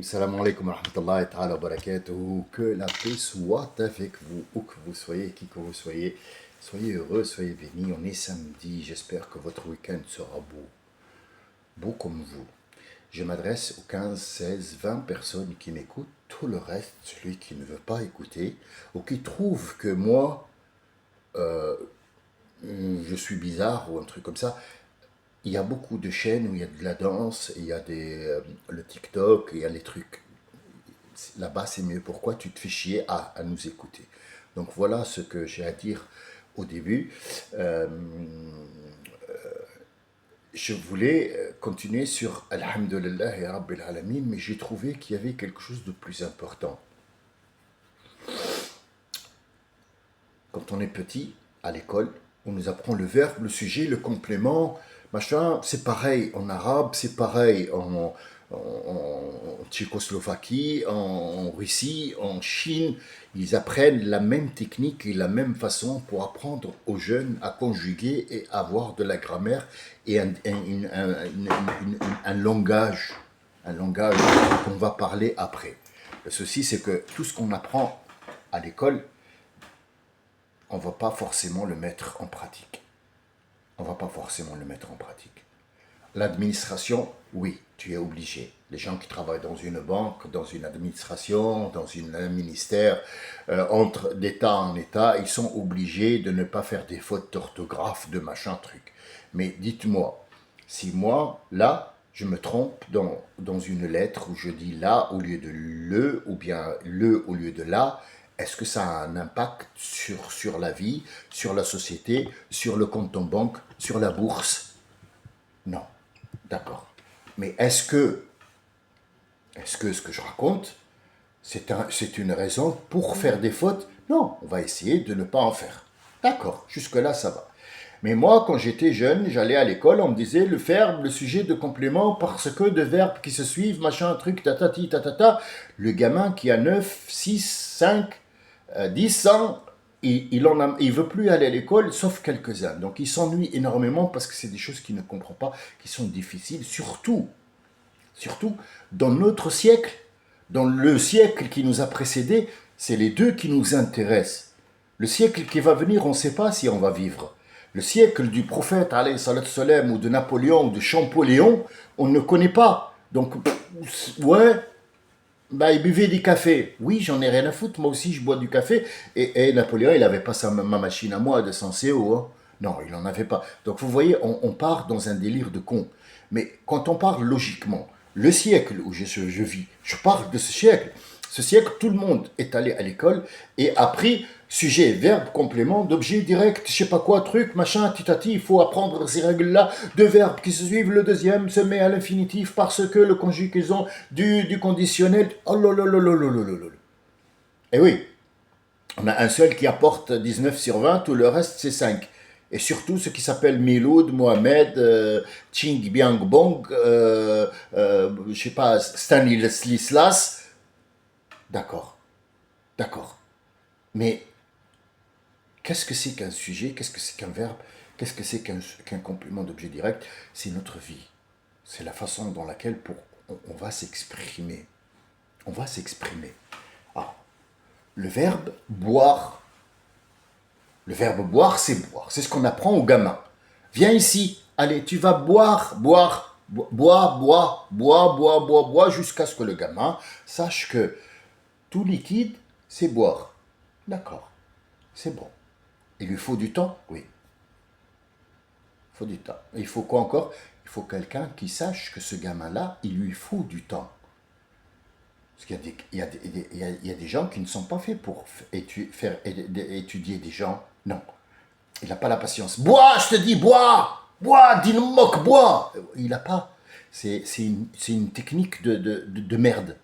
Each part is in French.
Salam alaikum wa rahmatullahi ta'ala wa barakatuhu. Que la paix soit avec vous, où que vous soyez, qui que vous soyez. Soyez heureux, soyez bénis. On est samedi. J'espère que votre week-end sera beau. Beau comme vous. Je m'adresse aux 15, 16, 20 personnes qui m'écoutent. Tout le reste, celui qui ne veut pas écouter ou qui trouve que moi, je suis bizarre ou un truc comme ça. Il y a beaucoup de chaînes où il y a de la danse, il y a le TikTok, il y a les trucs. Là-bas, c'est mieux. Pourquoi tu te fais chier à nous écouter? Donc voilà ce que j'ai à dire au début. Je voulais continuer sur Alhamdulillah et Rabbil Alamin, mais j'ai trouvé qu'il y avait quelque chose de plus important. Quand on est petit, à l'école, on nous apprend le verbe, le sujet, le complément, machin. C'est pareil en arabe, c'est pareil en Tchécoslovaquie, en Russie, en Chine. Ils apprennent la même technique et la même façon pour apprendre aux jeunes à conjuguer et avoir de la grammaire et un langage qu'on va parler après. Le souci, c'est que tout ce qu'on apprend à l'école, on ne va pas forcément le mettre en pratique. On ne va pas forcément le mettre en pratique. L'administration, oui, tu es obligé. Les gens qui travaillent dans une banque, dans une administration, dans un ministère, entre d'État en État, ils sont obligés de ne pas faire des fautes d'orthographe, de machin truc. Mais dites-moi, si moi, là, je me trompe dans une lettre où je dis là au lieu de le, ou bien le au lieu de là, est-ce que ça a un impact sur la vie, sur la société, sur le compte en banque, sur la bourse? Non. D'accord. Mais est-ce que ce que je raconte, c'est une raison pour faire des fautes? Non, on va essayer de ne pas en faire. D'accord, jusque-là, ça va. Mais moi, quand j'étais jeune, j'allais à l'école, on me disait le verbe, le sujet de complément, parce que de verbes qui se suivent, machin, truc, tatati, tatata. Le gamin qui a 9, 6, 5, 10 ans, il veut plus aller à l'école, sauf quelques-uns. Donc il s'ennuie énormément parce que c'est des choses qu'il ne comprend pas, qui sont difficiles, surtout dans notre siècle, dans le siècle qui nous a précédés, c'est les deux qui nous intéressent. Le siècle qui va venir, on ne sait pas si on va vivre. Le siècle du prophète, alayhi salatu salam, ou de Napoléon, ou de Champollion, on ne connaît pas. Donc, ouais, bah, il buvait du café. Oui, j'en ai rien à foutre. Moi aussi, je bois du café. Et Napoléon, il n'avait pas ma machine à moi de 100 CO. Hein. Non, il n'en avait pas. Donc, vous voyez, on part dans un délire de con. Mais quand on parle logiquement, le siècle où je vis, je parle de ce siècle. Ce siècle, tout le monde est allé à l'école et a pris sujet, verbe, complément, d'objet direct, je sais pas quoi, truc, machin, titati, il faut apprendre ces règles-là, deux verbes qui se suivent, le deuxième se met à l'infinitif parce que le conjugaison du conditionnel, oh là là là là là là là là. Et oui, on a un seul qui apporte 19 sur 20, tout le reste c'est 5. Et surtout ce qui s'appelle Miloud, Mohamed, Ching Biang Bong, je sais pas, Stanislas. D'accord, d'accord. Mais qu'est-ce que c'est qu'un sujet? Qu'est-ce que c'est qu'un verbe? Qu'est-ce que c'est qu'un complément d'objet direct? C'est notre vie. C'est la façon dans laquelle on va s'exprimer. On va s'exprimer. Ah, le verbe boire. Le verbe boire, c'est boire. C'est ce qu'on apprend aux gamins. Viens ici. Allez, tu vas boire, boire, boire, boire, boire, boire, boire, boire, jusqu'à ce que le gamin sache que tout liquide, c'est boire. D'accord. C'est bon. Il lui faut du temps? Oui. Il faut du temps. Et il faut quoi encore? Il faut quelqu'un qui sache que ce gamin-là, il lui faut du temps. Parce qu'il y a des gens qui ne sont pas faits pour faire étudier des gens. Non. Il n'a pas la patience. Bois, je te dis, bois! Bois, dis-le-moque, bois! Il n'a pas. C'est une technique de merde.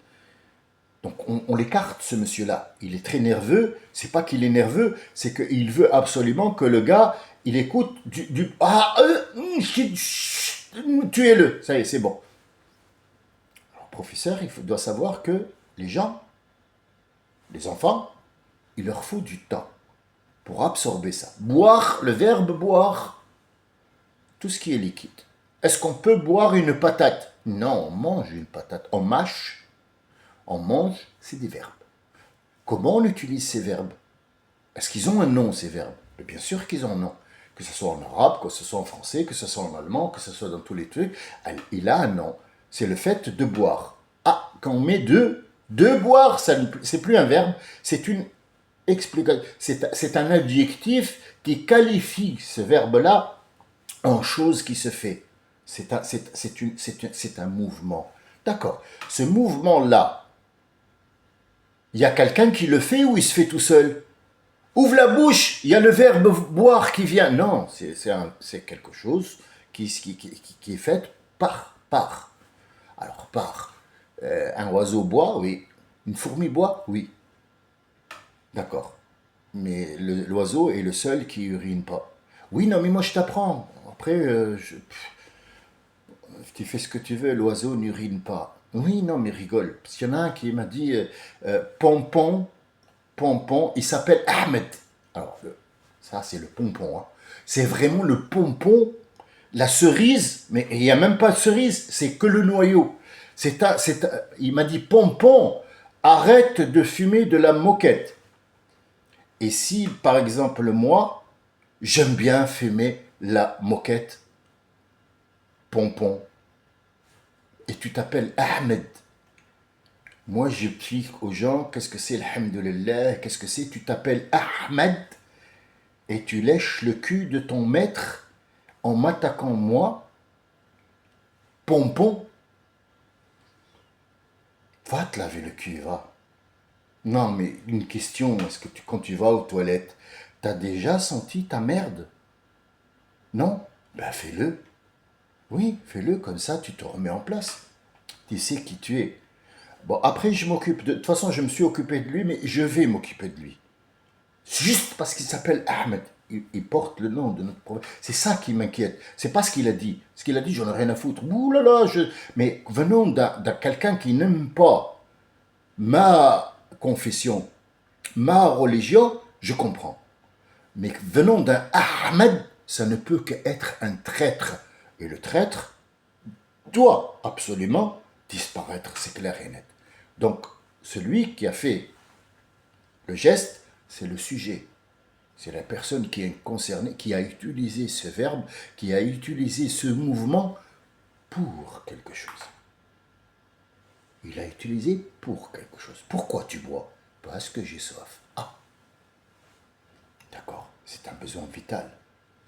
Donc on l'écarte, ce monsieur-là. Il est très nerveux. C'est pas qu'il est nerveux, c'est qu'il veut absolument que le gars, il écoute tuez-le. Ça y est, c'est bon. Alors, le professeur, doit savoir que les gens, les enfants, il leur faut du temps pour absorber ça. Boire, le verbe boire, tout ce qui est liquide. Est-ce qu'on peut boire une patate? Non, on mange une patate. On mâche on mange, c'est des verbes. Comment on utilise ces verbes? Est-ce qu'ils ont un nom, ces verbes? Mais bien sûr qu'ils ont un nom. Que ce soit en arabe, que ce soit en français, que ce soit en allemand, que ce soit dans tous les trucs, il a un nom. C'est le fait de boire. Ah, quand on met de boire, c'est plus un verbe, c'est une explication. C'est un adjectif qui qualifie ce verbe-là en chose qui se fait. C'est un mouvement. D'accord. Ce mouvement-là, il y a quelqu'un qui le fait ou il se fait tout seul? Ouvre la bouche, il y a le verbe boire qui vient. Non, c'est quelque chose qui est fait par. Alors, par. Un oiseau boit, oui. Une fourmi boit, oui. D'accord. Mais l'oiseau est le seul qui urine pas. Oui, non, mais moi je t'apprends. Après, tu fais ce que tu veux, l'oiseau n'urine pas. Oui, non, mais rigole. Parce qu'il y en a un qui m'a dit pompon, il s'appelle Ahmed. Alors, ça, c'est le pompon. Hein. C'est vraiment le pompon, la cerise, mais il n'y a même pas de cerise, c'est que le noyau. Il m'a dit pompon, arrête de fumer de la moquette. Et si, par exemple, moi, j'aime bien fumer la moquette, pompon, et tu t'appelles Ahmed, moi, j'explique aux gens qu'est-ce que c'est alhamdoulilah, qu'est-ce que c'est, tu t'appelles Ahmed, et tu lèches le cul de ton maître en m'attaquant moi, pompon. Va te laver le cul, va. Non, mais une question, est-ce que quand tu vas aux toilettes, t'as déjà senti ta merde? Non? Ben fais-le. Oui, fais-le, comme ça tu te remets en place. Tu sais qui tu es. Bon, après je m'occupe de... De toute façon, je me suis occupé de lui, mais je vais m'occuper de lui. Juste parce qu'il s'appelle Ahmed. Il porte le nom de notre prophète. C'est ça qui m'inquiète. C'est pas ce qu'il a dit. Ce qu'il a dit, j'en ai rien à foutre. Ouh là là, mais venons d'un quelqu'un qui n'aime pas ma confession, ma religion, je comprends. Mais venons d'un Ahmed, ça ne peut qu'être un traître. Et le traître doit absolument disparaître, c'est clair et net. Donc, celui qui a fait le geste, c'est le sujet. C'est la personne qui est concernée, qui a utilisé ce verbe, qui a utilisé ce mouvement pour quelque chose. Il a utilisé pour quelque chose. Pourquoi tu bois? Parce que j'ai soif. Ah, d'accord, c'est un besoin vital.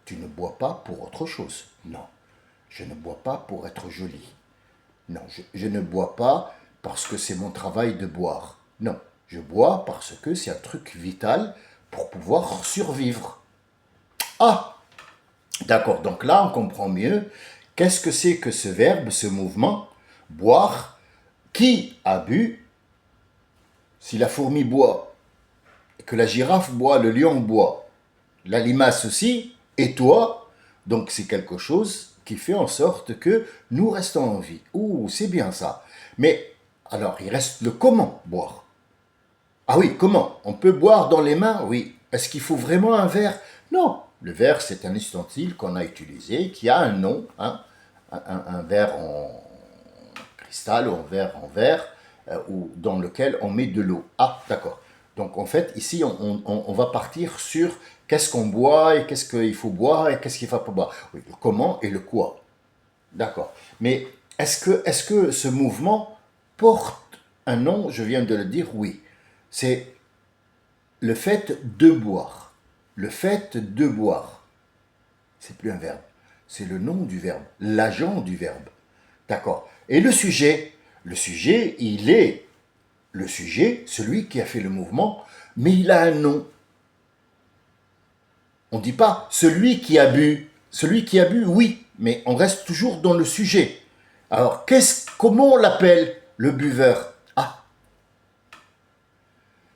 Tu ne bois pas pour autre chose. Non, je ne bois pas pour être joli. Non, je ne bois pas parce que c'est mon travail de boire. Non, je bois parce que c'est un truc vital pour pouvoir survivre. Ah, d'accord, donc là on comprend mieux qu'est-ce que c'est que ce verbe, ce mouvement, boire, qui a bu, si la fourmi boit, que la girafe boit, le lion boit, la limace aussi, et toi, donc c'est quelque chose qui fait en sorte que nous restons en vie. Ouh, c'est bien ça. Mais alors, il reste le comment boire. Ah oui, comment? On peut boire dans les mains? Oui. Est-ce qu'il faut vraiment un verre? Non. Le verre, c'est un ustensile qu'on a utilisé, qui a un nom, hein, un verre en cristal ou en verre, ou dans lequel on met de l'eau. Ah, d'accord. Donc en fait, ici, on va partir sur qu'est-ce qu'on boit et qu'est-ce qu'il faut boire et qu'est-ce qu'il ne faut pas boire. Oui, le comment et le quoi. D'accord. Mais est-ce que ce mouvement porte un nom? Je viens de le dire, oui. C'est le fait de boire. Le fait de boire. C'est plus un verbe. C'est le nom du verbe, l'agent du verbe. D'accord. Et le sujet, il est le sujet, celui qui a fait le mouvement, mais il a un nom. On ne dit pas celui qui a bu. Celui qui a bu, oui, mais on reste toujours dans le sujet. Alors, comment on l'appelle, le buveur? Ah,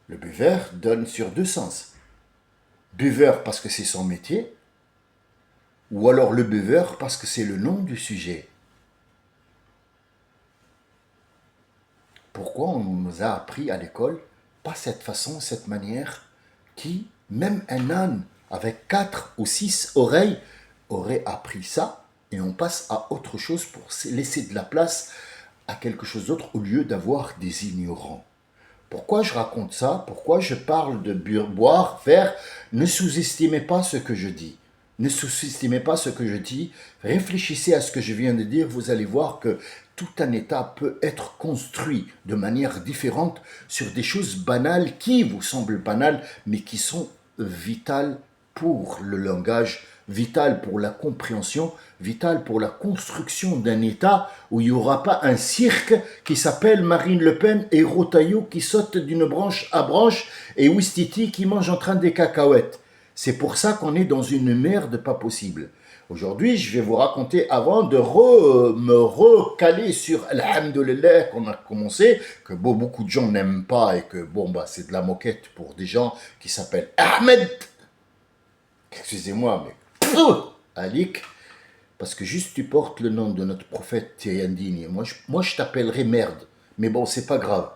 le buveur donne sur deux sens. Buveur parce que c'est son métier, ou alors le buveur parce que c'est le nom du sujet. Pourquoi on nous a appris à l'école, pas cette façon, cette manière, qui, même un âne avec 4 ou 6 oreilles, aurait appris ça, et on passe à autre chose pour laisser de la place à quelque chose d'autre au lieu d'avoir des ignorants. Pourquoi je raconte ça? Pourquoi je parle de boire, faire? Ne sous-estimez pas ce que je dis. Ne sous-estimez pas ce que je dis. Réfléchissez à ce que je viens de dire. Vous allez voir que tout un État peut être construit de manière différente sur des choses banales qui vous semblent banales, mais qui sont vitales pour le langage, vitales pour la compréhension, vitales pour la construction d'un État où il n'y aura pas un cirque qui s'appelle Marine Le Pen et Rotaillot qui saute d'une branche à branche et Ouistiti qui mange en train des cacahuètes. C'est pour ça qu'on est dans une merde pas possible. Aujourd'hui, je vais vous raconter, avant de me recaler sur Alhamdulillah qu'on a commencé, que beaucoup de gens n'aiment pas et que c'est de la moquette pour des gens qui s'appellent Ahmed. Excusez-moi, mais Alik, parce que juste tu portes le nom de notre prophète, tu es indigne. Moi, je t'appellerai merde. Mais bon, c'est pas grave.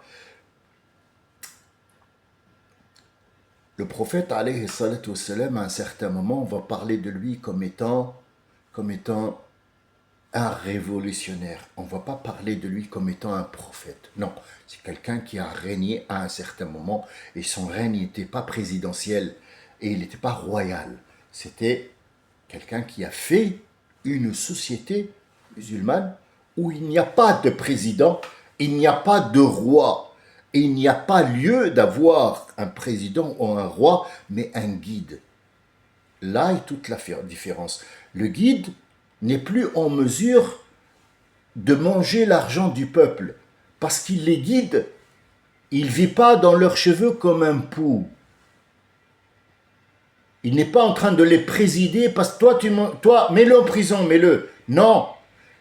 Le prophète, alayhi salatu wassalam, à un certain moment, on va parler de lui comme étant un révolutionnaire. On ne va pas parler de lui comme étant un prophète. Non, c'est quelqu'un qui a régné à un certain moment et son règne n'était pas présidentiel et il n'était pas royal. C'était quelqu'un qui a fait une société musulmane où il n'y a pas de président, il n'y a pas de roi. Et il n'y a pas lieu d'avoir un président ou un roi, mais un guide. Là est toute la différence. Le guide n'est plus en mesure de manger l'argent du peuple, parce qu'il les guide, il ne vit pas dans leurs cheveux comme un pou. Il n'est pas en train de les présider, parce que toi mets-le en prison, mets-le. Non,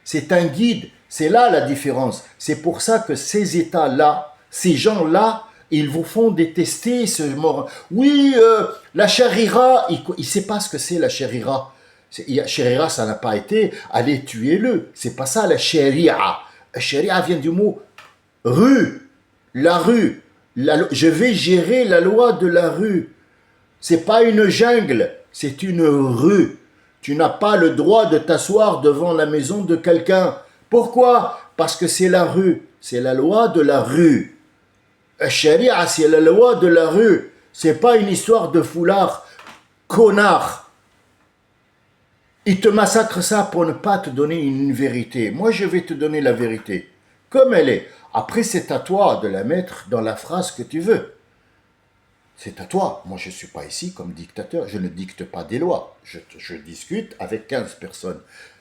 c'est un guide, c'est là la différence. C'est pour ça que ces États-là, ces gens-là, ils vous font détester ce mort. Oui, la charira, il ne sait pas ce que c'est la charira. Charira, ça n'a pas été, allez, tuez-le. C'est pas ça la charia. La charia vient du mot rue, la rue. Je vais gérer la loi de la rue. C'est pas une jungle, c'est une rue. Tu n'as pas le droit de t'asseoir devant la maison de quelqu'un. Pourquoi? Parce que c'est la rue, c'est la loi de la rue. Sharia, c'est la loi de la rue. C'est pas une histoire de foulard. Connard. Il te massacre ça pour ne pas te donner une vérité. Moi, je vais te donner la vérité. Comme elle est. Après, c'est à toi de la mettre dans la phrase que tu veux. C'est à toi. Moi, je ne suis pas ici comme dictateur. Je ne dicte pas des lois. Je discute avec 15 personnes.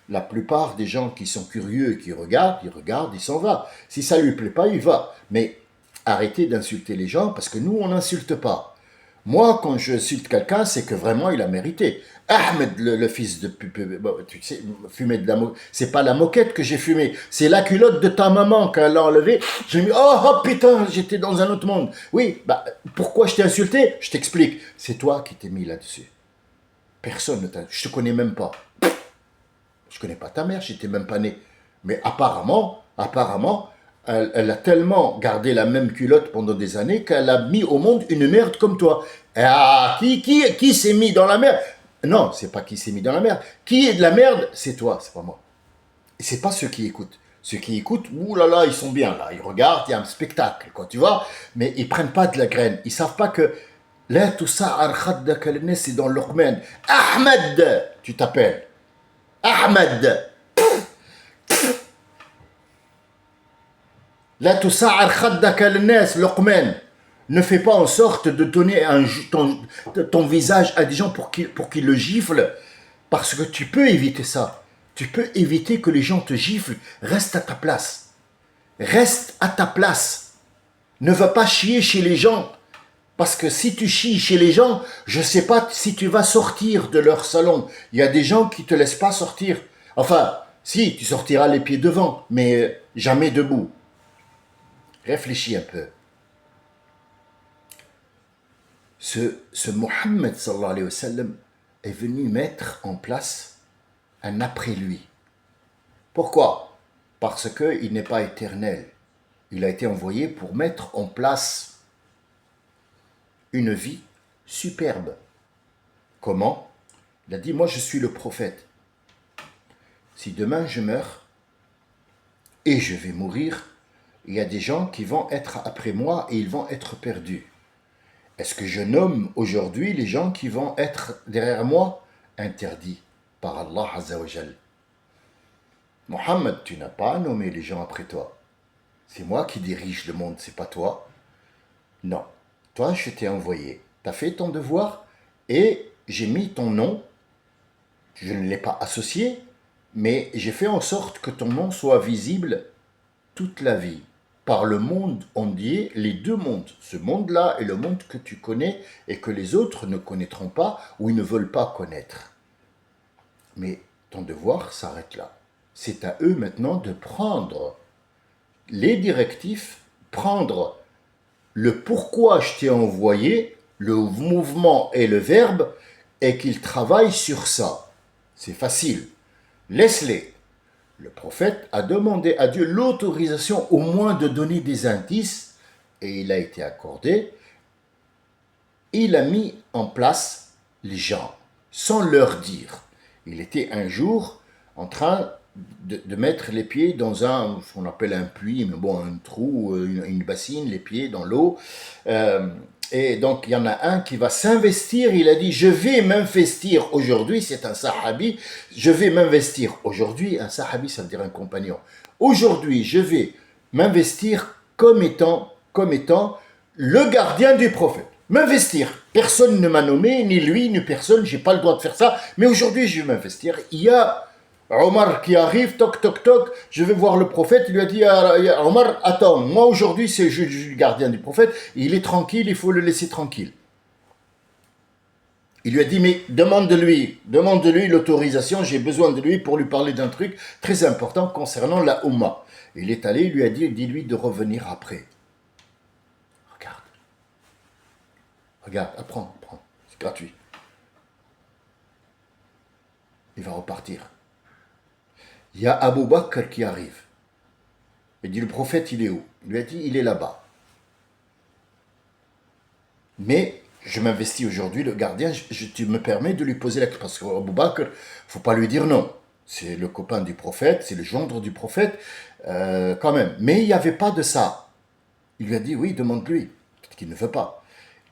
La plupart des gens qui sont curieux et qui regardent, ils s'en vont. Si ça ne lui plaît pas, il va. Mais arrêtez d'insulter les gens parce que nous, on n'insulte pas. Moi, quand je insulte quelqu'un, c'est que vraiment, il a mérité. Ahmed, le fils de tu sais, fumer de la moquette. C'est pas la moquette que j'ai fumée, c'est la culotte de ta maman qu'elle a enlevée. J'ai mis, oh putain, j'étais dans un autre monde. Oui, pourquoi je t'ai insulté? Je t'explique. C'est toi qui t'es mis là-dessus. Personne ne t'a... Je te connais même pas. Je connais pas ta mère, j'étais même pas né. Mais apparemment, elle a tellement gardé la même culotte pendant des années qu'elle a mis au monde une merde comme toi. Ah, qui s'est mis dans la merde? Non, c'est pas qui s'est mis dans la merde. Qui est de la merde? C'est toi, c'est pas moi. Et c'est pas ceux qui écoutent. Ceux qui écoutent, oulala, ils sont bien là. Ils regardent, il y a un spectacle, quoi, tu vois. Mais ils prennent pas de la graine. Ils savent pas que là, tout ça, c'est dans leur domaine. Ahmed, tu t'appelles. Ahmed. La tusa'ar khaddaka al-nas, Luqman. Ne fais pas en sorte de donner ton visage à des gens pour qu'ils le giflent, parce que tu peux éviter ça. Tu peux éviter que les gens te giflent. Reste à ta place. Reste à ta place. Ne va pas chier chez les gens, parce que si tu chies chez les gens, je ne sais pas si tu vas sortir de leur salon. Il y a des gens qui ne te laissent pas sortir. Enfin, si, tu sortiras les pieds devant, mais jamais debout. Réfléchis un peu. Ce Mohammed sallallahu alayhi wa sallam est venu mettre en place un après lui. Pourquoi? Parce qu'il n'est pas éternel. Il a été envoyé pour mettre en place une vie superbe. Comment? Il a dit, moi je suis le prophète. Si demain je meurs, et je vais mourir. Il y a des gens qui vont être après moi et ils vont être perdus. Est-ce que je nomme aujourd'hui les gens qui vont être derrière moi? Interdit par Allah Azza wa Jal. Mohammed, tu n'as pas nommé les gens après toi. C'est moi qui dirige le monde, c'est pas toi. Non. Toi, je t'ai envoyé. Tu as fait ton devoir et j'ai mis ton nom. Je ne l'ai pas associé, mais j'ai fait en sorte que ton nom soit visible toute la vie. Par le monde entier, les deux mondes, ce monde-là et le monde que tu connais et que les autres ne connaîtront pas ou ils ne veulent pas connaître. Mais ton devoir s'arrête là. C'est à eux maintenant de prendre les directifs, prendre le pourquoi je t'ai envoyé, le mouvement et le verbe, et qu'ils travaillent sur ça. C'est facile. Laisse-les. Le prophète a demandé à Dieu l'autorisation au moins de donner des indices, et il a été accordé. Il a mis en place les gens, sans leur dire. Il était un jour en train de mettre les pieds dans ce qu'on appelle un puits, mais bon, un trou, une bassine, les pieds dans l'eau. Et donc, il y en a un qui va s'investir. Il a dit, je vais m'investir aujourd'hui. C'est un sahabi. Je vais m'investir aujourd'hui. Un sahabi, ça veut dire un compagnon. Aujourd'hui, je vais m'investir comme étant le gardien du prophète. M'investir. Personne ne m'a nommé, ni lui, ni personne. J'ai pas le droit de faire ça. Mais aujourd'hui, je vais m'investir. Il y a Omar qui arrive, toc, toc, toc, je vais voir le prophète, il lui a dit à Omar, attends, moi aujourd'hui je suis le gardien du prophète, il est tranquille, il faut le laisser tranquille. Il lui a dit, mais demande-lui l'autorisation, j'ai besoin de lui pour lui parler d'un truc très important concernant la Ummah. Il est allé, il lui a dit, dis-lui de revenir après. Regarde, apprends, c'est gratuit. Il va repartir. Il y a Abu Bakr qui arrive. Il dit, le prophète, il est où? Il lui a dit, il est là-bas. Mais je m'investis aujourd'hui, le gardien, tu me permets de lui poser la question. Parce qu'Abu Bakr, il ne faut pas lui dire non. C'est le copain du prophète, c'est le gendre du prophète, quand même. Mais il n'y avait pas de ça. Il lui a dit, oui, demande-lui. Peut-être qu'il ne veut pas.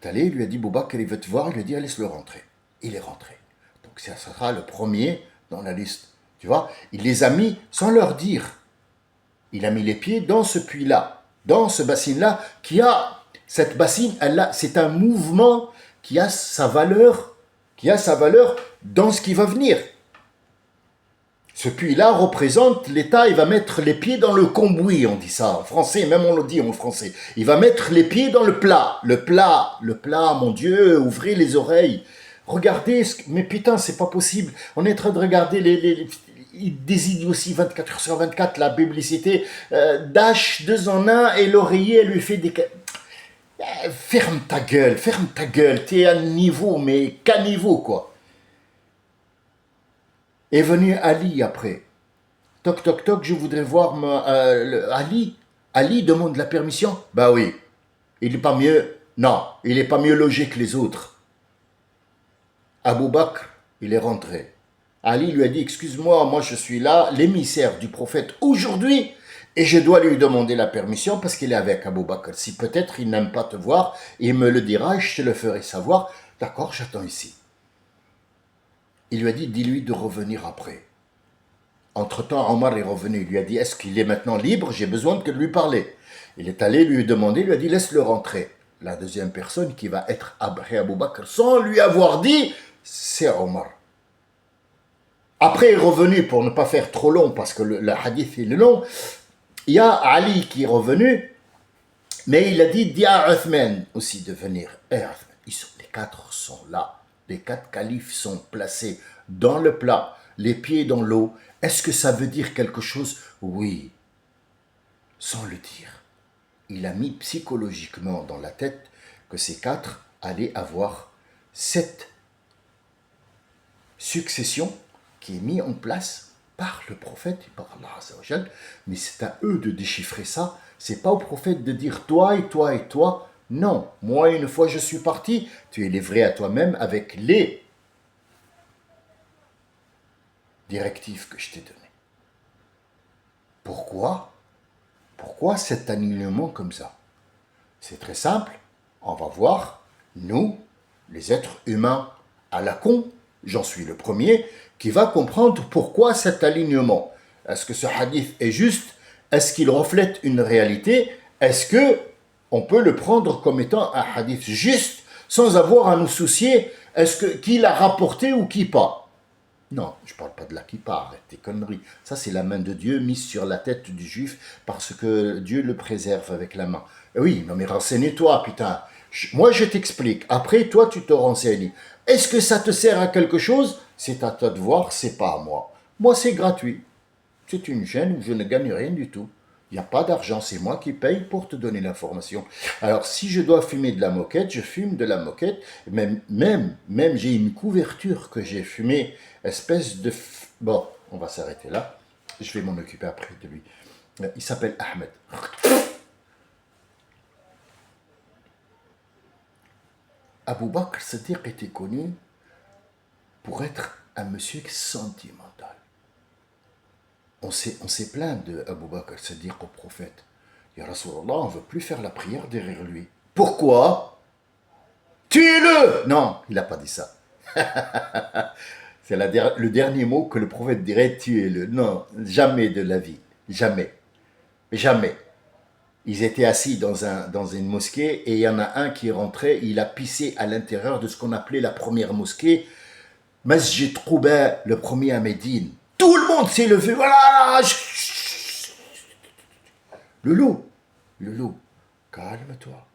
Il est allé, il lui a dit, Abu Bakr, il veut te voir. Il lui a dit, laisse-le rentrer. Il est rentré. Donc ça sera le premier dans la liste. Tu vois, il les a mis sans leur dire. Il a mis les pieds dans ce puits-là, dans ce bassin-là, qui a, cette bassine, c'est un mouvement qui a sa valeur dans ce qui va venir. Ce puits-là représente l'État, il va mettre les pieds dans le cambouis, on dit ça en français, même on le dit en français. Il va mettre les pieds dans le plat, mon Dieu, ouvrez les oreilles. Regardez, mais putain, c'est pas possible. On est en train de regarder des idioties 24 heures sur 24, la publicité. Dash 2 en 1 et l'oreiller lui fait des... ferme ta gueule. T'es à niveau, mais qu'à niveau, quoi. Est venu Ali après. Toc, toc, toc, je voudrais voir Ali. Ali demande la permission. Bah oui. Il n'est pas mieux. Non, il n'est pas mieux logé que les autres. Abu Bakr, il est rentré. Ali lui a dit, excuse-moi, moi je suis là, l'émissaire du prophète aujourd'hui, et je dois lui demander la permission parce qu'il est avec Abu Bakr. Si peut-être il n'aime pas te voir, il me le dira, je te le ferai savoir. D'accord, j'attends ici. Il lui a dit, dis-lui de revenir après. Entre-temps, Omar est revenu, il lui a dit, est-ce qu'il est maintenant libre? J'ai besoin de lui parler. Il est allé lui demander, il lui a dit, laisse-le rentrer. La deuxième personne qui va être après Abu Bakr, sans lui avoir dit, c'est Omar. Après, il est revenu, pour ne pas faire trop long, parce que le hadith est long, il y a Ali qui est revenu, mais il a dit, dis à Uthman aussi de venir. Et les 4 sont là. Les 4 califes sont placés dans le plat, les pieds dans l'eau. Est-ce que ça veut dire quelque chose? Oui, sans le dire. Il a mis psychologiquement dans la tête que ces 4 allaient avoir cette succession qui est mise en place par le prophète et par Allah Azza wa Jal. Mais c'est à eux de déchiffrer ça. C'est pas au prophète de dire toi et toi et toi. Non, moi une fois je suis parti, tu es livré à toi-même avec les directives que je t'ai données. Pourquoi? Pourquoi cet alignement comme ça? C'est très simple. On va voir, nous, les êtres humains à la con, j'en suis le premier, qui va comprendre pourquoi cet alignement. Est-ce que ce hadith est juste? Est-ce qu'il reflète une réalité? Est-ce que on peut le prendre comme étant un hadith juste sans avoir à nous soucier est-ce que qui l'a rapporté ou qui pas? Non, je ne parle pas de la kippa, arrête tes conneries. Ça, c'est la main de Dieu mise sur la tête du juif parce que Dieu le préserve avec la main. Oui, non mais renseigne-toi, putain. Moi, je t'explique. Après, toi, tu te renseignes. Est-ce que ça te sert à quelque chose? C'est à toi de voir, c'est pas à moi. Moi, c'est gratuit. C'est une chaîne où je ne gagne rien du tout. Il n'y a pas d'argent, c'est moi qui paye pour te donner l'information. Alors, si je dois fumer de la moquette, je fume de la moquette. Même j'ai une couverture que j'ai fumée, espèce de... Bon, on va s'arrêter là. Je vais m'en occuper après de lui. Il s'appelle Ahmed. Abou Bakr Siddiq était connu pour être un monsieur sentimental. On s'est plaint de Abou Bakr Siddiq au prophète. Ya Rasulallah, on ne veut plus faire la prière derrière lui. Pourquoi? Tuez-le! Non, il n'a pas dit ça. C'est le dernier mot que le prophète dirait, tuez-le. Non, jamais de la vie. Jamais. Jamais. Ils étaient assis dans une mosquée et il y en a un qui est rentré, il a pissé à l'intérieur de ce qu'on appelait la première mosquée, Masjid Quba, le premier à Médine. Tout le monde s'est levé, voilà. Le loup, calme-toi.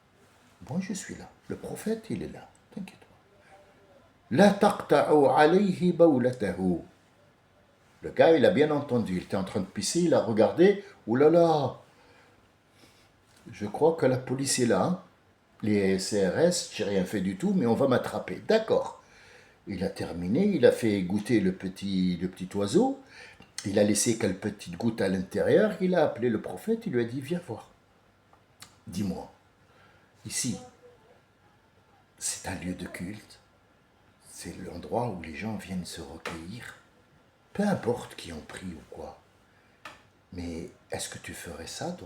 Moi je suis là, le prophète il est là, t'inquiète pas. La taqta'u alayhi bawlatahu. Le gars il a bien entendu, il était en train de pisser, il a regardé, oulala. Je crois que la police est là, hein. Les CRS, j'ai rien fait du tout, mais on va m'attraper. D'accord. Il a terminé, il a fait goûter le petit oiseau, il a laissé quelques petites gouttes à l'intérieur, il a appelé le prophète, il lui a dit, viens voir. Dis-moi, ici, c'est un lieu de culte, c'est l'endroit où les gens viennent se recueillir, peu importe qui ont pris ou quoi. Mais est-ce que tu ferais ça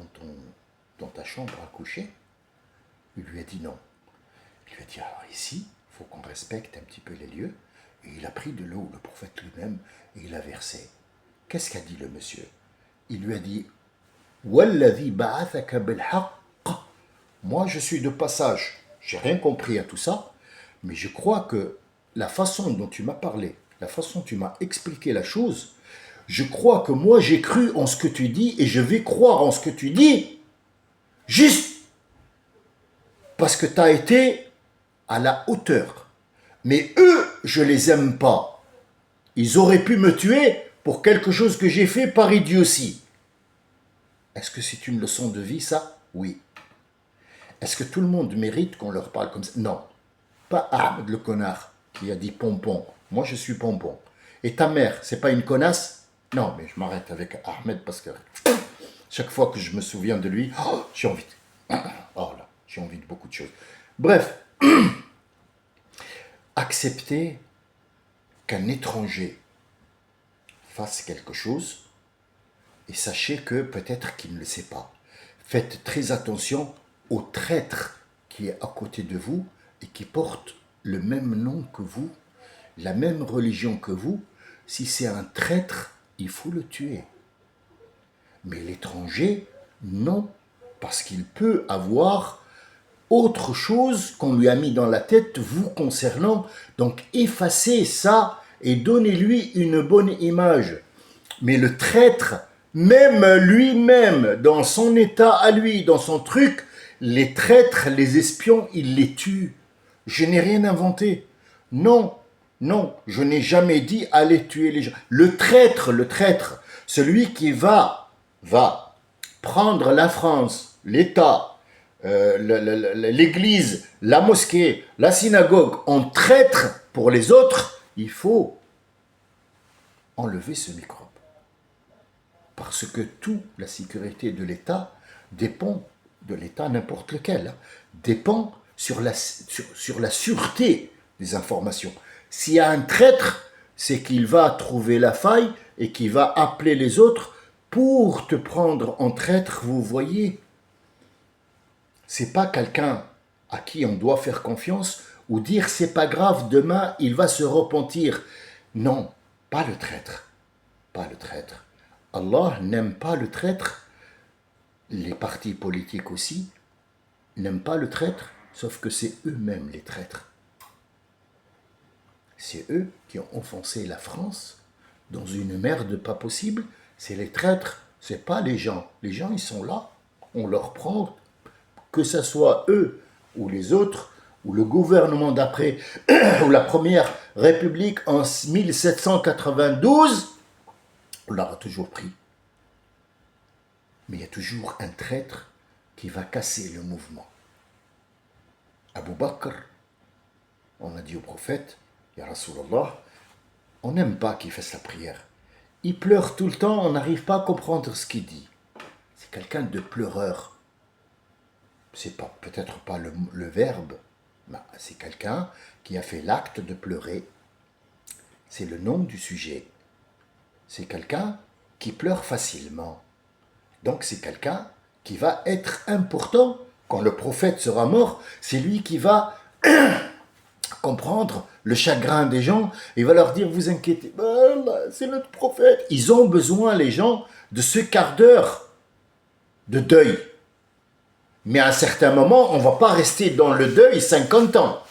dans ta chambre à coucher? Il lui a dit non. Il lui a dit, alors ici, il faut qu'on respecte un petit peu les lieux. Et il a pris de l'eau, le prophète lui-même, et il a versé. Qu'est-ce qu'a dit le monsieur? Il lui a dit, Walladhi ba'athaka bil-haqq. Moi, je suis de passage. J'ai rien compris à tout ça, mais je crois que la façon dont tu m'as parlé, la façon dont tu m'as expliqué la chose, je crois que moi, j'ai cru en ce que tu dis et je vais croire en ce que tu dis, juste parce que tu as été à la hauteur. Mais eux, je les aime pas. Ils auraient pu me tuer pour quelque chose que j'ai fait par idiotie. Est-ce que c'est une leçon de vie, ça? Oui. Est-ce que tout le monde mérite qu'on leur parle comme ça? Non. Pas Ahmed le connard qui a dit pompon. Moi, je suis pompon. Et ta mère, c'est pas une connasse? Non, mais je m'arrête avec Ahmed parce que chaque fois que je me souviens de lui, j'ai envie de... Oh là, j'ai envie de beaucoup de choses. Bref, accepter qu'un étranger fasse quelque chose et sachez que peut-être qu'il ne le sait pas. Faites très attention au traître qui est à côté de vous et qui porte le même nom que vous, la même religion que vous. Si c'est un traître, il faut le tuer. Mais l'étranger, non, parce qu'il peut avoir autre chose qu'on lui a mis dans la tête vous concernant. Donc effacez ça et donnez-lui une bonne image. Mais le traître, même lui-même, dans son état à lui, dans son truc, les traîtres, les espions, il les tue. Je n'ai rien inventé. Non, non, je n'ai jamais dit allez tuer les gens. Le traître, celui qui va prendre la France, l'État, l'église, la mosquée, la synagogue en traître pour les autres, il faut enlever ce microbe. Parce que toute la sécurité de l'État dépend de l'État, n'importe lequel, dépend sur la sûreté des informations. S'il y a un traître, c'est qu'il va trouver la faille et qu'il va appeler les autres pour te prendre en traître, vous voyez, c'est pas quelqu'un à qui on doit faire confiance ou dire c'est pas grave, demain il va se repentir. Non, pas le traître, pas le traître. Allah n'aime pas le traître, les partis politiques aussi n'aiment pas le traître, sauf que c'est eux-mêmes les traîtres. C'est eux qui ont offensé la France dans une merde pas possible. C'est les traîtres, c'est pas les gens. Les gens, ils sont là. On leur prend, que ce soit eux ou les autres, ou le gouvernement d'après, ou la première république en 1792, on l'aura toujours pris. Mais il y a toujours un traître qui va casser le mouvement. Abu Bakr, on a dit au prophète, Ya Rasulallah, on n'aime pas qu'il fasse la prière. Il pleure tout le temps, on n'arrive pas à comprendre ce qu'il dit. C'est quelqu'un de pleureur. C'est pas, peut-être pas le verbe, mais c'est quelqu'un qui a fait l'acte de pleurer. C'est le nom du sujet. C'est quelqu'un qui pleure facilement. Donc c'est quelqu'un qui va être important. Quand le prophète sera mort, c'est lui qui va comprendre le chagrin des gens. Il va leur dire, vous inquiétez pas, c'est notre prophète. Ils ont besoin, les gens, de ce quart d'heure de deuil. Mais à un certain moment, on ne va pas rester dans le deuil 50 ans.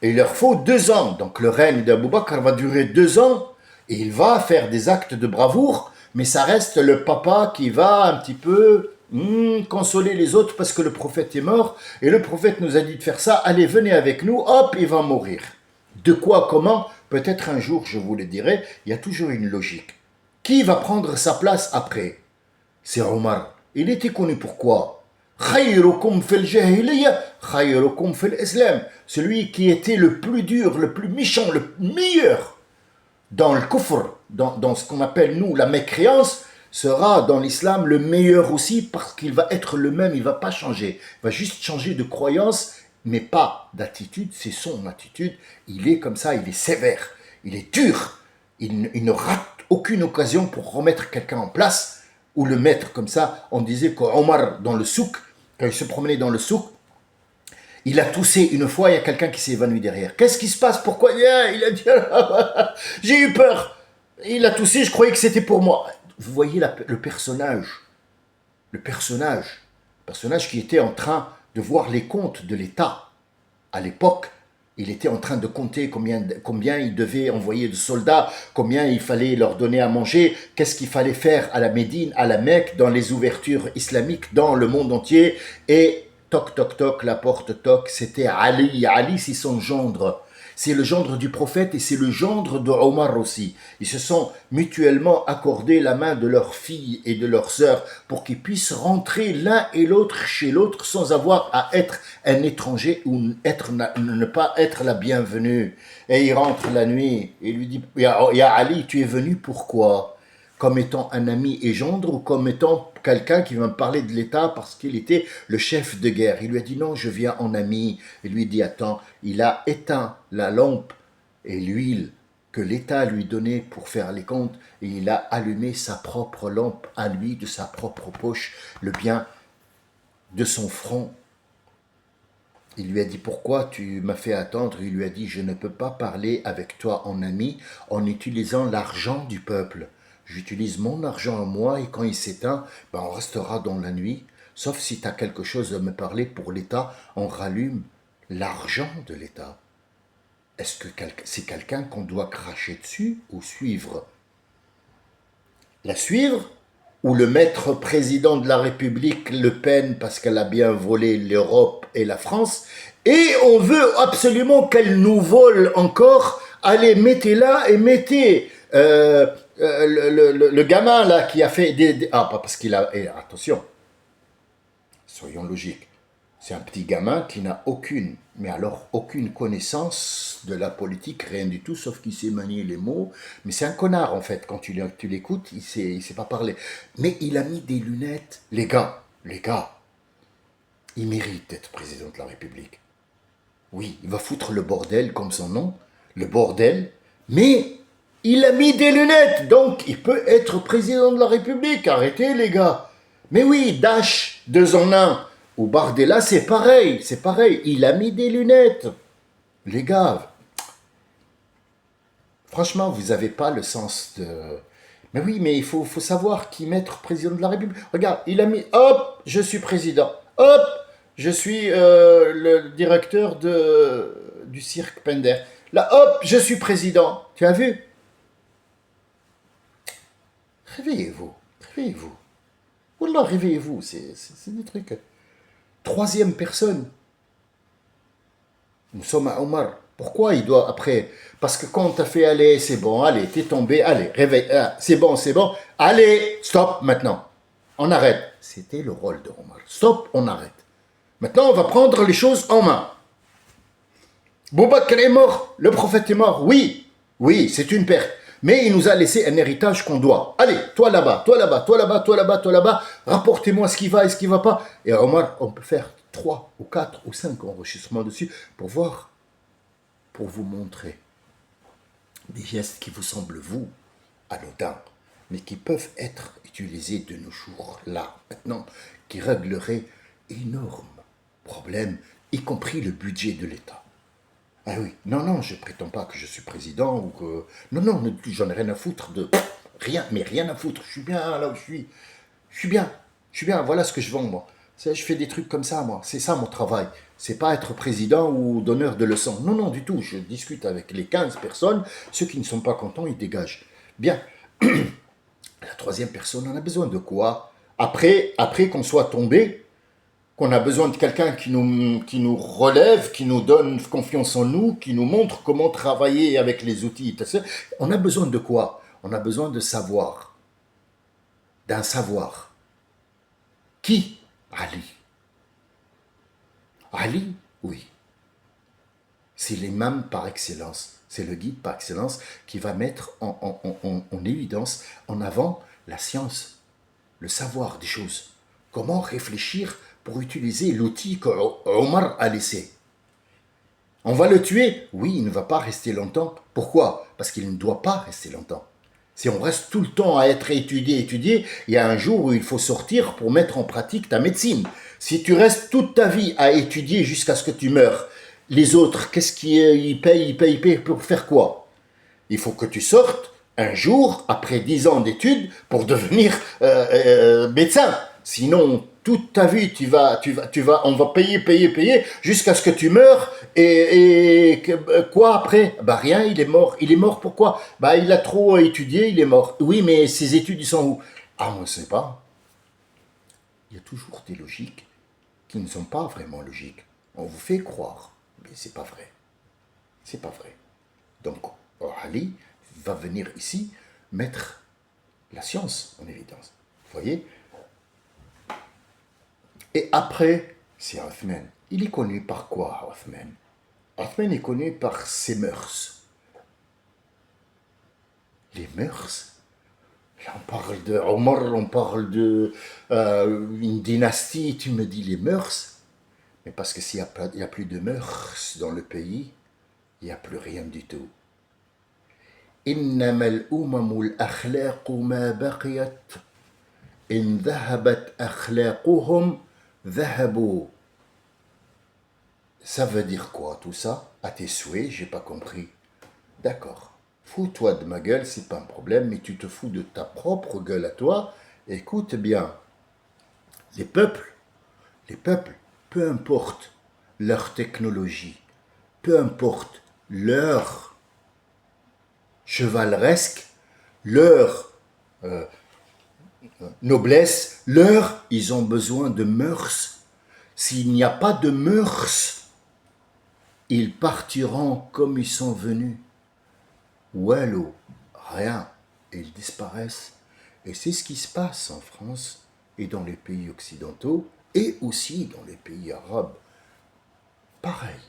Et il leur faut 2 ans. Donc le règne d'Abou Bakr va durer 2 ans. Et il va faire des actes de bravoure. Mais ça reste le papa qui va un petit peu consoler les autres parce que le prophète est mort. Et le prophète nous a dit de faire ça. Allez, venez avec nous. Hop, il va mourir. De quoi, comment? Peut-être un jour, je vous le dirai. Il y a toujours une logique. Qui va prendre sa place après? C'est Omar. Il était connu pourquoi? Khayrukum fil jahiliya, khayrukum fil islam. Celui qui était le plus dur, le plus méchant, le meilleur dans le kufr, dans ce qu'on appelle nous la mécréance, sera dans l'islam le meilleur aussi parce qu'il va être le même, il ne va pas changer. Il va juste changer de croyance, mais pas d'attitude, c'est son attitude. Il est comme ça, il est sévère, il est dur, il ne rate aucune occasion pour remettre quelqu'un en place ou le mettre comme ça. On disait qu'Omar, dans le souk, quand il se promenait dans le souk, il a toussé une fois, il y a quelqu'un qui s'est évanoui derrière. Qu'est-ce qui se passe? Pourquoi? Il a dit, j'ai eu peur. Il a toussé, je croyais que c'était pour moi. Vous voyez le personnage qui était en train de voir les comptes de l'État. À l'époque, il était en train de compter combien il devait envoyer de soldats, combien il fallait leur donner à manger, qu'est-ce qu'il fallait faire à la Médine, à la Mecque, dans les ouvertures islamiques, dans le monde entier. Et toc, toc, toc, la porte toc, c'était Ali. Ali, c'est son gendre. C'est le gendre du prophète et c'est le gendre de Omar aussi. Ils se sont mutuellement accordé la main de leurs filles et de leurs sœurs pour qu'ils puissent rentrer l'un et l'autre chez l'autre sans avoir à être un étranger ou ne pas être la bienvenue. Et il rentre la nuit et lui dit, Ya Ali, tu es venu pourquoi? Comme étant un ami et gendre ou comme étant quelqu'un qui va me parler de l'État parce qu'il était le chef de guerre. Il lui a dit non, je viens en ami. Il lui dit attends, il a éteint la lampe et l'huile que l'État lui donnait pour faire les comptes et il a allumé sa propre lampe à lui, de sa propre poche, le bien de son front. Il lui a dit pourquoi tu m'as fait attendre? Il lui a dit je ne peux pas parler avec toi en ami en utilisant l'argent du peuple. J'utilise mon argent à moi et quand il s'éteint, on restera dans la nuit. Sauf si tu as quelque chose à me parler pour l'État, on rallume l'argent de l'État. Est-ce que c'est quelqu'un qu'on doit cracher dessus ou suivre? La suivre ou le maître président de la République Le Pen parce qu'elle a bien volé l'Europe et la France et on veut absolument qu'elle nous vole encore. Allez, mettez-la et mettez le gamin là qui a fait ah, pas parce qu'il a... attention, soyons logiques. C'est un petit gamin qui n'a aucune connaissance de la politique, rien du tout, sauf qu'il sait manier les mots. Mais c'est un connard, en fait, quand tu l'écoutes, il sait pas parler. Mais il a mis des lunettes. Les gars, il mérite d'être président de la République. Oui, il va foutre le bordel comme son nom, le bordel, mais Il a mis des lunettes, donc il peut être président de la République. Arrêtez les gars. Mais oui, Dash, 2 en 1. Ou Bardella, c'est pareil, c'est pareil. Il a mis des lunettes. Les gars, franchement, vous n'avez pas le sens de... Mais oui, mais il faut savoir qui mettre président de la République. Regarde, il a mis, hop, je suis président. Hop, je suis le directeur du cirque Pender. Là, hop, je suis président. Tu as vu? Réveillez-vous, réveillez-vous. Wallah, réveillez-vous, c'est des trucs. Troisième personne. Nous sommes à Omar. Pourquoi il doit après? Parce que quand on t'a fait aller, c'est bon, allez, t'es tombé, allez, réveille, c'est bon, allez, stop maintenant. On arrête. C'était le rôle de Omar. Stop, on arrête. Maintenant, on va prendre les choses en main. Boubacar est mort, le prophète est mort, oui, oui, c'est une perte. Mais il nous a laissé un héritage qu'on doit. Allez, toi là-bas, toi là-bas, toi là-bas, toi là-bas, toi là-bas, rapportez-moi ce qui va et ce qui ne va pas. Et Omar, on peut faire 3 ou 4 ou 5 enregistrements dessus pour voir, pour vous montrer des gestes qui vous semblent, vous, anodins, mais qui peuvent être utilisés de nos jours, là, maintenant, qui régleraient énormes problèmes, y compris le budget de l'État. Ah oui, non, non, je prétends pas que je suis président ou que... Non, non, j'en ai rien à foutre de... Rien, mais rien à foutre. Je suis bien là où je suis. Je suis bien. Je suis bien. Voilà ce que je vends, moi. Je fais des trucs comme ça, moi. C'est ça, mon travail. C'est pas être président ou donneur de leçons. Non, non, du tout. Je discute avec les 15 personnes. Ceux qui ne sont pas contents, ils dégagent. Bien. La troisième personne, on a besoin de quoi? Après qu'on soit tombé, qu'on a besoin de quelqu'un qui nous relève, qui nous donne confiance en nous, qui nous montre comment travailler avec les outils. On a besoin de quoi? On a besoin de savoir. D'un savoir. Qui? Ali. Ali, oui. C'est l'imam par excellence. C'est le guide par excellence qui va mettre en évidence, en avant, la science, le savoir des choses. Comment réfléchir pour utiliser l'outil qu'Omar a laissé. On va le tuer? Oui, il ne va pas rester longtemps. Pourquoi? Parce qu'il ne doit pas rester longtemps. Si on reste tout le temps à être étudié, il y a un jour où il faut sortir pour mettre en pratique ta médecine. Si tu restes toute ta vie à étudier jusqu'à ce que tu meurs, les autres, qu'est-ce qu'ils payent? Ils payent pour faire quoi? Il faut que tu sortes un jour, après 10 ans d'études, pour devenir médecin. Sinon, toute ta vie, on va payer, jusqu'à ce que tu meurs. Et quoi après? Bah rien, il est mort. Il est mort pourquoi? Bah il a trop étudié, il est mort. Oui, mais ses études, ils sont où? Ah, on ne sait pas. Il y a toujours des logiques qui ne sont pas vraiment logiques. On vous fait croire, mais c'est pas vrai. C'est pas vrai. Donc, Ali va venir ici mettre la science en évidence. Vous voyez? Et après, c'est Othman. Il est connu par quoi, Othman? Othman est connu par ses mœurs. Les mœurs? Là, on parle de Omar, on parle de une dynastie, tu me dis les mœurs? Mais parce que s'il n'y a plus de mœurs dans le pays, il n'y a plus rien du tout. إنما الأمم الأخلاق ما بقيت إن ذهبت أخلاقهم ذهبوا. Ça veut dire quoi tout ça? À tes souhaits, j'ai pas compris. D'accord. Fous-toi de ma gueule, c'est pas un problème, mais tu te fous de ta propre gueule à toi. Écoute bien. Les peuples, peu importe leur technologie, peu importe leur chevaleresque, leur noblesse, ils ont besoin de mœurs. S'il n'y a pas de mœurs, ils partiront comme ils sont venus. Wallo, rien, ils disparaissent. Et c'est ce qui se passe en France et dans les pays occidentaux et aussi dans les pays arabes. Pareil,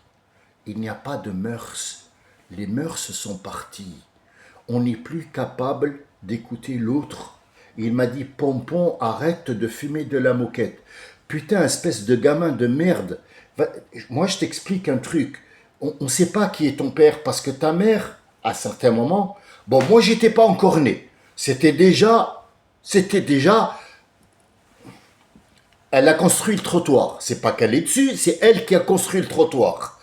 il n'y a pas de mœurs. Les mœurs sont parties. On n'est plus capable d'écouter l'autre. Il m'a dit, Pompon, arrête de fumer de la moquette. Putain, espèce de gamin de merde. Moi, je t'explique un truc. On ne sait pas qui est ton père parce que ta mère, à certains moments, Bon, moi, j'étais pas encore né. C'était déjà, elle a construit le trottoir. C'est pas qu'elle est dessus, c'est elle qui a construit le trottoir.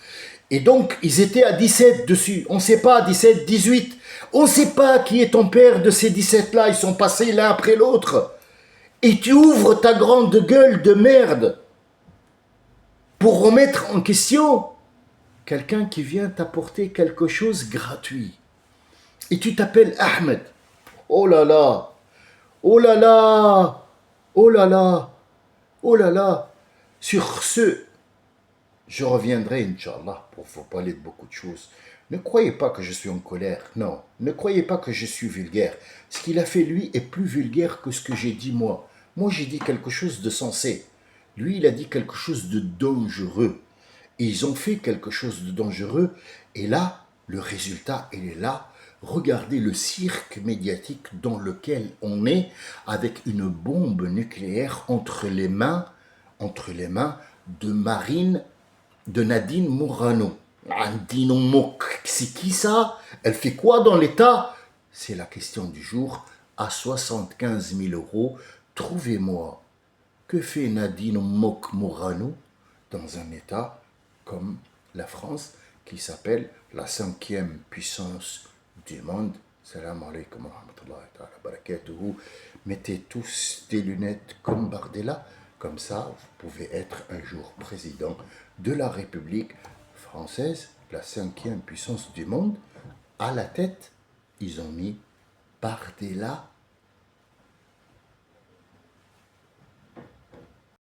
Et donc, ils étaient à 17 dessus. On ne sait pas, 17, 18. On ne sait pas qui est ton père de ces 17-là. Ils sont passés l'un après l'autre. Et tu ouvres ta grande gueule de merde pour remettre en question quelqu'un qui vient t'apporter quelque chose gratuit. Et tu t'appelles Ahmed. Oh là là, oh là là, oh là là, oh là là. Sur ce, je reviendrai, Inch'Allah, pour vous parler de beaucoup de choses. Ne croyez pas que je suis en colère, non. Ne croyez pas que je suis vulgaire. Ce qu'il a fait, lui, est plus vulgaire que ce que j'ai dit, moi. Moi, j'ai dit quelque chose de sensé. Lui, il a dit quelque chose de dangereux. Et ils ont fait quelque chose de dangereux. Et là, le résultat, il est là. Regardez le cirque médiatique dans lequel on est, avec une bombe nucléaire entre les mains de Nadine Morano. Nadine Mouk, c'est qui ça? Elle fait quoi dans l'État? C'est la question du jour. À 75 000 euros, trouvez-moi, que fait Nadine Mouk Morano dans un État comme la France, qui s'appelle la 5e puissance du monde? Salam alaikum wa rahmatullahi wa barakatuhu. Mettez tous des lunettes comme Bardella. Comme ça, vous pouvez être un jour président de la République française, la 5e puissance du monde. À la tête, ils ont mis Bardella